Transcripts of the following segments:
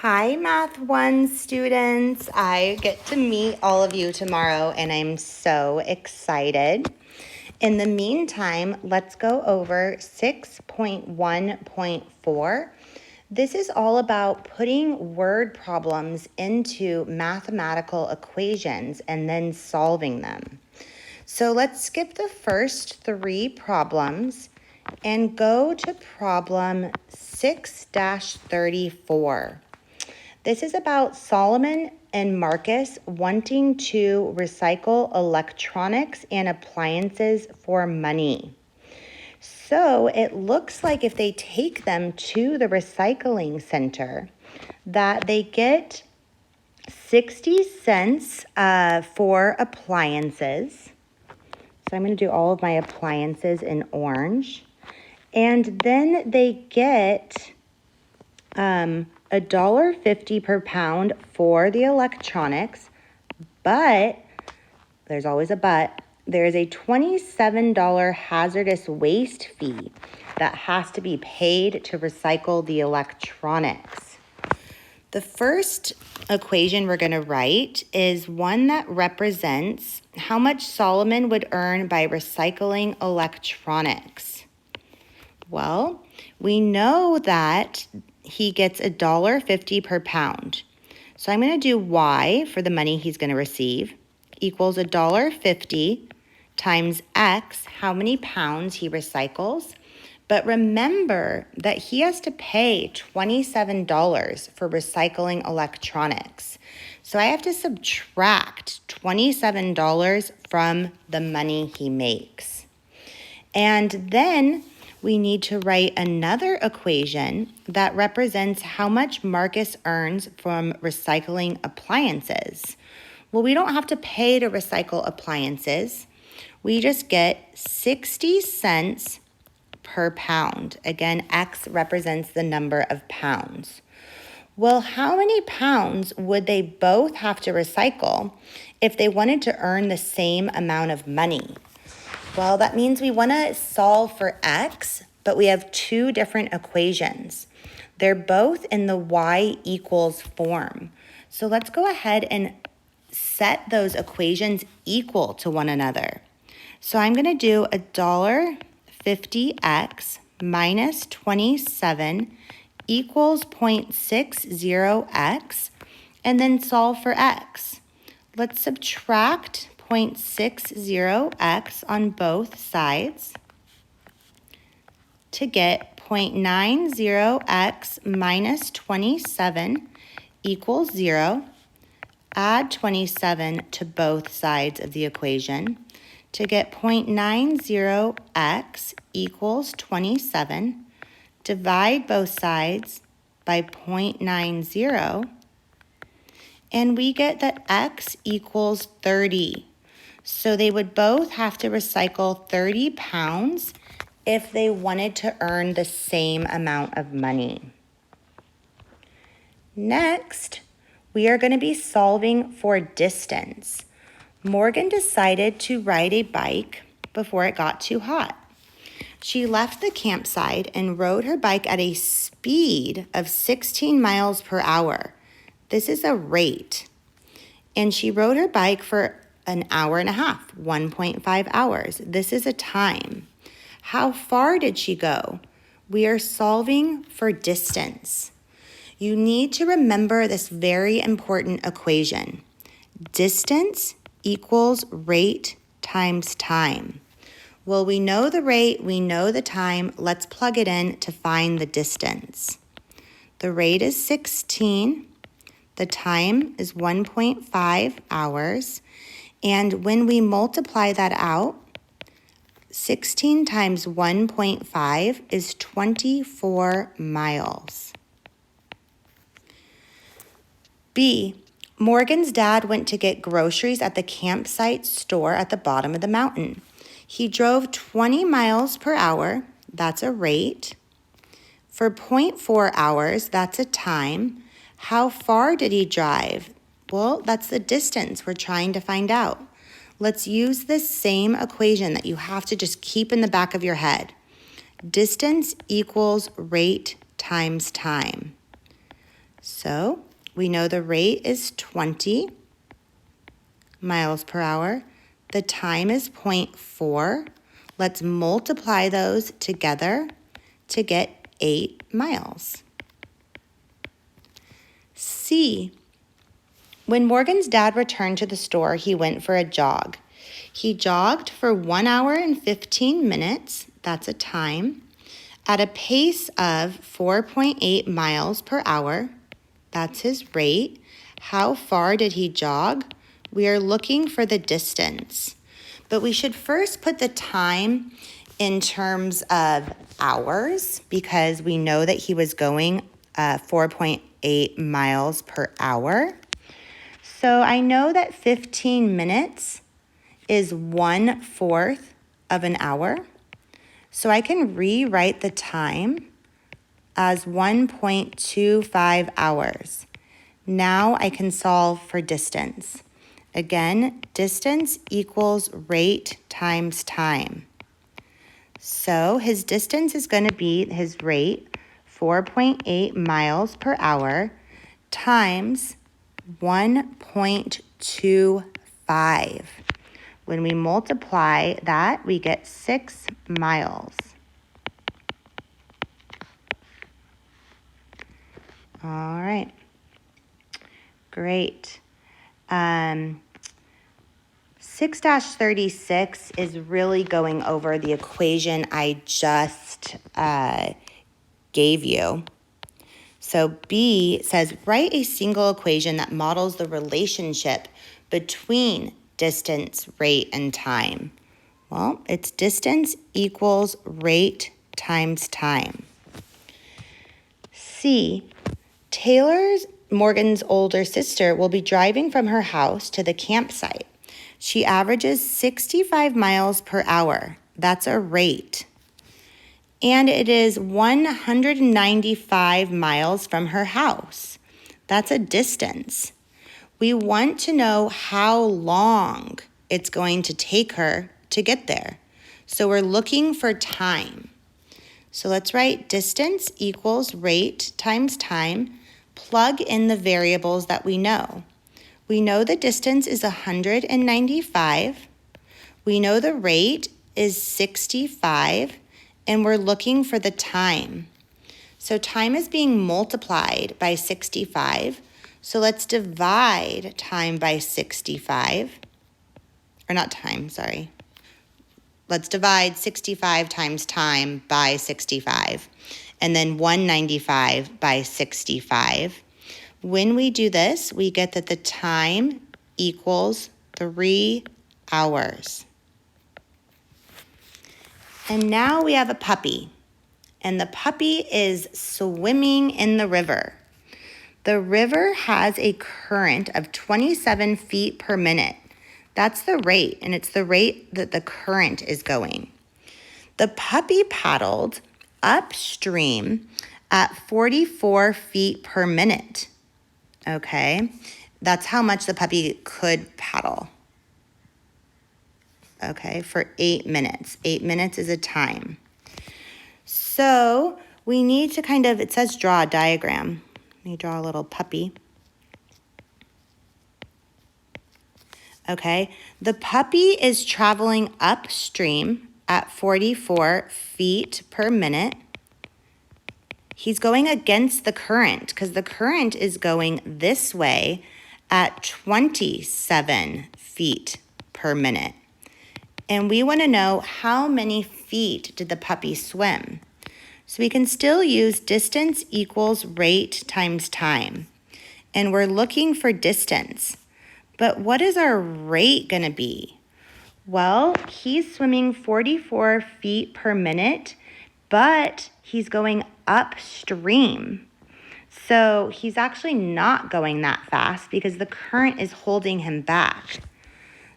Hi, Math 1 students. I get to meet all of you tomorrow, and I'm so excited. In the meantime, let's go over 6.1.4. This is all about putting word problems into mathematical equations and then solving them. So let's skip the first three problems and go to problem 6-34. This is about Solomon and Marcus wanting to recycle electronics and appliances for money. So it looks like if they take them to the recycling center, that they get 60 cents for appliances. So I'm going to do all of my appliances in orange. And then they get $1.50 per pound for the electronics, but there's always a but. There is a $27 hazardous waste fee that has to be paid to recycle the electronics. The first equation we're going to write is one that represents how much Solomon would earn by recycling electronics. Well, we know that he gets $1.50 per pound. So I'm going to do Y for the money he's going to receive equals $1.50 times X, how many pounds he recycles. But remember that he has to pay $27 for recycling electronics. So I have to subtract $27 from the money he makes. And then we need to write another equation that represents how much Marcus earns from recycling appliances. Well, we don't have to pay to recycle appliances. We just get 60 cents per pound. Again, X represents the number of pounds. Well, how many pounds would they both have to recycle if they wanted to earn the same amount of money? Well, that means we want to solve for X, but we have two different equations. They're both in the Y equals form. So let's go ahead and set those equations equal to one another. So I'm going to do $1.50x minus 27 equals 0.60x, and then solve for X. Let's subtract 0.60x on both sides to get 0.90x minus 27 equals 0. Add 27 to both sides of the equation to get 0.90x equals 27. Divide both sides by 0.90. And we get that X equals 30. So they would both have to recycle 30 pounds if they wanted to earn the same amount of money. Next, we are going to be solving for distance. Morgan decided to ride a bike before it got too hot. She left the campsite and rode her bike at a speed of 16 miles per hour. This is a rate. And she rode her bike for an hour and a half, 1.5 hours. This is a time. How far did she go? We are solving for distance. You need to remember this very important equation. Distance equals rate times time. Well, we know the rate, we know the time. Let's plug it in to find the distance. The rate is 16. The time is 1.5 hours. And when we multiply that out, 16 times 1.5 is 24 miles. B, Morgan's dad went to get groceries at the campsite store at the bottom of the mountain. He drove 20 miles per hour. That's a rate. For 0.4 hours, that's a time. How far did he drive? Well, that's the distance we're trying to find out. Let's use this same equation that you have to just keep in the back of your head. Distance equals rate times time. So we know the rate is 20 miles per hour. The time is 0.4. Let's multiply those together to get 8 miles. C. When Morgan's dad returned to the store, he went for a jog. He jogged for 1 hour and 15 minutes, that's a time, at a pace of 4.8 miles per hour, that's his rate. How far did he jog? We are looking for the distance, but we should first put the time in terms of hours because we know that he was going 4.8 miles per hour. So I know that 15 minutes is 1/4 of an hour. So I can rewrite the time as 1.25 hours. Now I can solve for distance. Again, distance equals rate times time. So his distance is going to be his rate, 4.8 miles per hour, times 1.25. When we multiply that, we get 6 miles. All right. Great. 6-36 is really going over the equation I just gave you. So B says, write a single equation that models the relationship between distance, rate, and time. Well, it's distance equals rate times time. C, Morgan's older sister, will be driving from her house to the campsite. She averages 65 miles per hour. That's a rate. And it is 195 miles from her house. That's a distance. We want to know how long it's going to take her to get there. So we're looking for time. So let's write distance equals rate times time. Plug in the variables that we know. We know the distance is 195. We know the rate is 65, and we're looking for the time. So time is being multiplied by 65. So let's divide time by 65. Or not time, sorry. Let's divide 65 times time by 65. And then 195 by 65. When we do this, we get that the time equals 3 hours. And now we have a puppy. And the puppy is swimming in the river. The river has a current of 27 feet per minute. That's the rate, and it's the rate that the current is going. The puppy paddled upstream at 44 feet per minute. Okay, that's how much the puppy could paddle. Okay, for 8 minutes. 8 minutes is a time. So we need to it says draw a diagram. Let me draw a little puppy. Okay, the puppy is traveling upstream at 44 feet per minute. He's going against the current because the current is going this way at 27 feet per minute. And we want to know how many feet did the puppy swim. So we can still use distance equals rate times time. And we're looking for distance. But what is our rate going to be? Well, he's swimming 44 feet per minute, but he's going upstream. So he's actually not going that fast because the current is holding him back.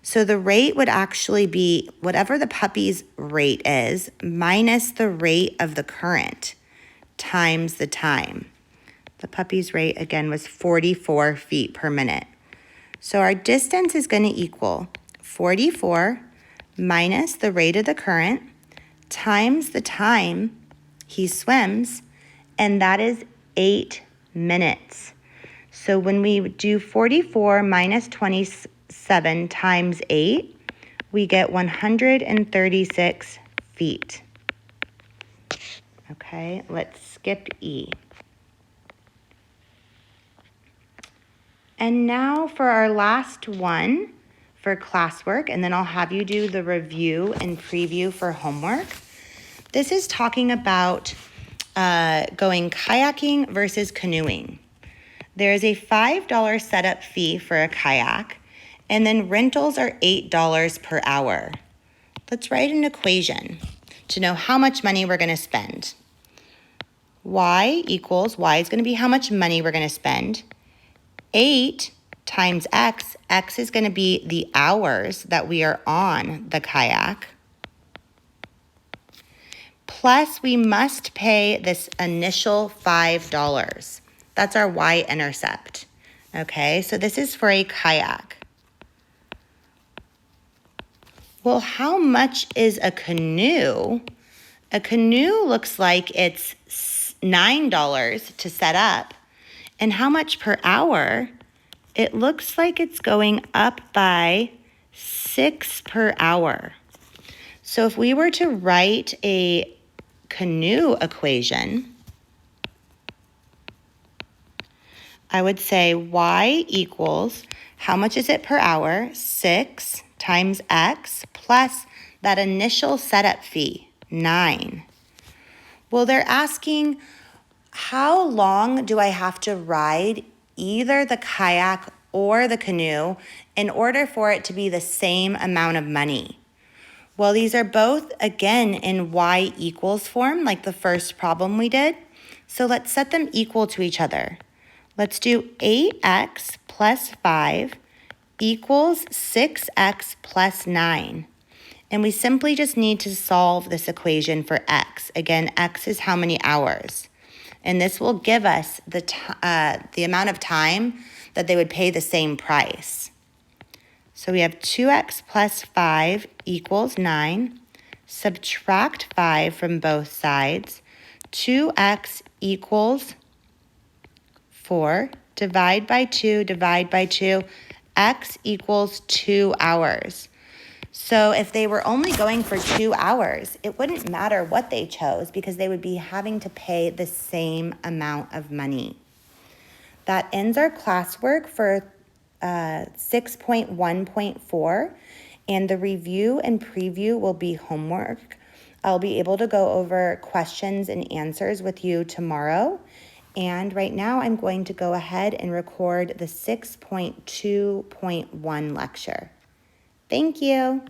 So the rate would actually be whatever the puppy's rate is minus the rate of the current times the time. The puppy's rate, again, was 44 feet per minute. So our distance is going to equal 44 minus the rate of the current times the time he swims, and that is 8 minutes. So when we do 44 minus 27 times 8, we get 136 feet. Okay, let's skip E. And now for our last one for classwork, and then I'll have you do the review and preview for homework. This is talking about going kayaking versus canoeing. There is a $5 setup fee for a kayak, and then rentals are $8 per hour. Let's write an equation to know how much money we're going to spend. Y is going to be how much money we're going to spend. 8 times X is going to be the hours that we are on the kayak. Plus, we must pay this initial $5. That's our y-intercept. Okay, so this is for a kayak. Well, how much is a canoe? A canoe looks like it's $9 to set up. And how much per hour? It looks like it's going up by 6 per hour. So if we were to write a canoe equation, I would say y equals, how much is it per hour? 6 times x plus that initial setup fee, 9. Well, they're asking, how long do I have to ride either the kayak or the canoe in order for it to be the same amount of money? Well, these are both, again, in y equals form, like the first problem we did. So let's set them equal to each other. Let's do 8x plus 5 equals 6x plus 9. And we simply just need to solve this equation for x. Again, x is how many hours. And this will give us the amount of time that they would pay the same price. So we have 2x plus 5 equals 9. Subtract 5 from both sides. 2x equals 4. Divide by 2, divide by 2. X equals 2 hours. So if they were only going for 2 hours, it wouldn't matter what they chose because they would be having to pay the same amount of money. That ends our classwork for 6.1.4, and the review and preview will be homework. I'll be able to go over questions and answers with you tomorrow. And right now I'm going to go ahead and record the 6.2.1 lecture. Thank you.